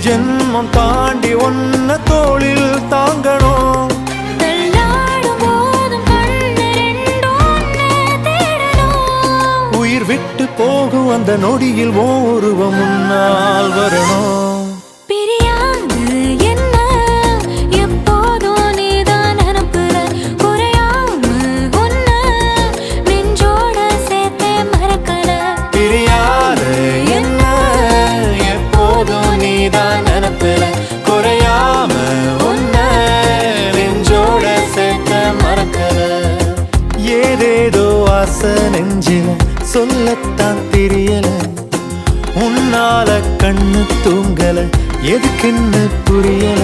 ஜென்மம் தாண்டி ஒன்ன தோளில் தாங்கணும். உயிர் விட்டு போகும் அந்த நொடியில் உருவம் முன்னால் வரணும். ஏதேதோ ஆசை நெஞ்சில சொல்லத்தான் தெரியல, உன்னால கண்ணு தூங்கல, எதுக்குன்னு புரியல.